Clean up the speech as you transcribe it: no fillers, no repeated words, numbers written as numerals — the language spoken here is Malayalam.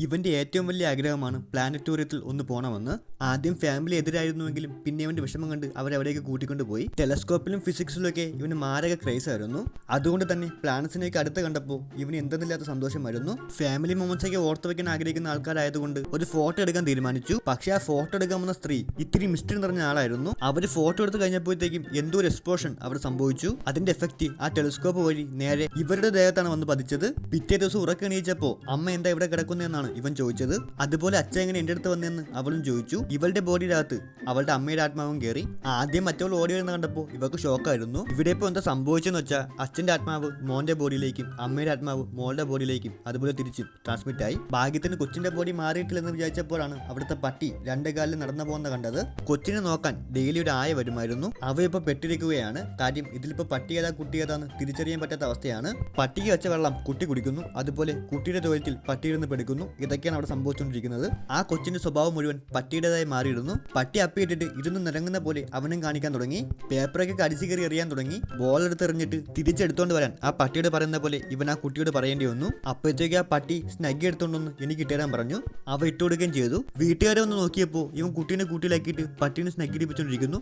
ഇവന്റെ ഏറ്റവും വലിയ ആഗ്രഹമാണ് പ്ലാനറ്റോറിയത്തിൽ ഒന്ന് പോകണമെന്ന്. ആദ്യം ഫാമിലി എതിരായിരുന്നുവെങ്കിലും പിന്നെ ഇവന്റെ വിഷമം കണ്ട് അവരവിടേക്ക് കൂട്ടിക്കൊണ്ടുപോയി. ടെലസ്കോപ്പിലും ഫിസിക്സിലൊക്കെ ഇവന് മാരക ക്രൈസ് ആയിരുന്നു. അതുകൊണ്ട് തന്നെ പ്ലാനറ്റ്സിനെയൊക്കെ അടുത്ത് കണ്ടപ്പോൾ ഇവന് എന്തെന്നില്ലാത്ത സന്തോഷമായിരുന്നു. ഫാമിലി മൊമെന്റ്സ് ഒക്കെ ഓർത്തു വെക്കാൻ ആഗ്രഹിക്കുന്ന ആൾക്കാരായതുകൊണ്ട് ഒരു ഫോട്ടോ എടുക്കാൻ തീരുമാനിച്ചു. പക്ഷേ ആ ഫോട്ടോ എടുക്കാൻ വന്ന സ്ത്രീ ഇത്തിരി മിസ്റ്ററി നിറഞ്ഞ ആളായിരുന്നു. അവർ ഫോട്ടോ എടുത്ത് കഴിഞ്ഞപ്പോഴത്തേക്കും എന്തോ ഒരു എക്സ്പ്ലോഷൻ അവിടെ സംഭവിച്ചു. അതിന്റെ എഫക്റ്റ് ആ ടെലിസ്കോപ്പ് വഴി നേരെ ഇവരുടെ ദേഹത്താണ് വന്ന് പതിച്ചത്. പിറ്റേ ദിവസം ഉറക്കണീച്ചപ്പോ അമ്മ എന്താ ഇവിടെ കിടക്കുന്നതെന്നാണ് ഇവൻ ചോദിച്ചത്. അതുപോലെ അച്ഛൻ എങ്ങനെ എന്റെ അടുത്ത് വന്നെന്ന് അവളും ചോദിച്ചു. ഇവളുടെ ബോഡിയിനകത്ത് അവളുടെ അമ്മയുടെ ആത്മാവും കയറി. ആദ്യം മറ്റവൾ ഓടി വരുന്ന കണ്ടപ്പോൾ ഇവർക്ക് ഷോക്കായിരുന്നു. ഇവിടെ ഇപ്പോൾ എന്താ സംഭവിച്ചെന്ന് വെച്ചാൽ അച്ഛന്റെ ആത്മാവ് മോന്റെ ബോഡിയിലേക്കും അമ്മയുടെ ആത്മാവ് മോളുടെ ബോഡിയിലേക്കും അതുപോലെ തിരിച്ചും ട്രാൻസ്മിറ്റ് ആയി. ഭാഗ്യത്തിന് കൊച്ചിന്റെ ബോഡി മാറിയിട്ടില്ലെന്ന് വിചാരിച്ചപ്പോഴാണ് അവിടുത്തെ പട്ടി രണ്ടേ കാലിൽ നടന്നു പോകുന്ന കണ്ടത്. കൊച്ചിനെ നോക്കാൻ ഡെയിലി ഒരു ആയ വരുമായിരുന്നു. അവ ഇപ്പൊ പെട്ടിരിക്കുകയാണ്. കാര്യം ഇതിലിപ്പോ പട്ടി ഏതാ കുട്ടി ഏതാന്ന് തിരിച്ചറിയാൻ പറ്റാത്ത അവസ്ഥയാണ്. പട്ടിക്ക് വെച്ച വെള്ളം കുട്ടി കുടിക്കുന്നു, അതുപോലെ കുട്ടിയുടെ ടോയ്ലറ്റിൽ പട്ടിയിരുന്ന് പെടുക്കുന്നു. ഇതൊക്കെയാണ് അവിടെ സംഭവിച്ചുകൊണ്ടിരിക്കുന്നത്. ആ കൊച്ചിന്റെ സ്വഭാവം മുഴുവൻ പട്ടിയുടേതായി മാറിയിരുന്നു. പട്ടി അപ്പിയിട്ടിട്ട് ഇരുന്ന് നിരങ്ങുന്ന പോലെ അവനും കാണിക്കാൻ തുടങ്ങി. പേപ്പറൊക്കെ കടിച്ചു കയറി എറിയാൻ തുടങ്ങി. ബോൾ എടുത്ത് എറിഞ്ഞിട്ട് തിരിച്ചെടുത്തോണ്ട് വരാൻ ആ പട്ടിയോട് പറയുന്ന പോലെ ഇവൻ ആ കുട്ടിയോട് പറയേണ്ടി വന്നു. അപ്പോഴത്തേക്ക് ആ പട്ടി സ്നഗ്ഗി എടുത്തോണ്ടൊന്ന് എനിക്ക് ഇട്ടുതരാൻ പറഞ്ഞു. അവ ഇട്ടുകൊടുക്കുകയും ചെയ്തു. വീട്ടുകാരെ ഒന്ന് നോക്കിയപ്പോൾ ഇവൻ കുട്ടീനെ കൂട്ടിലാക്കിയിട്ട് പട്ടീനെ സ്നഗ്ഗി ഇടിപ്പിച്ചുകൊണ്ടിരിക്കുന്നു.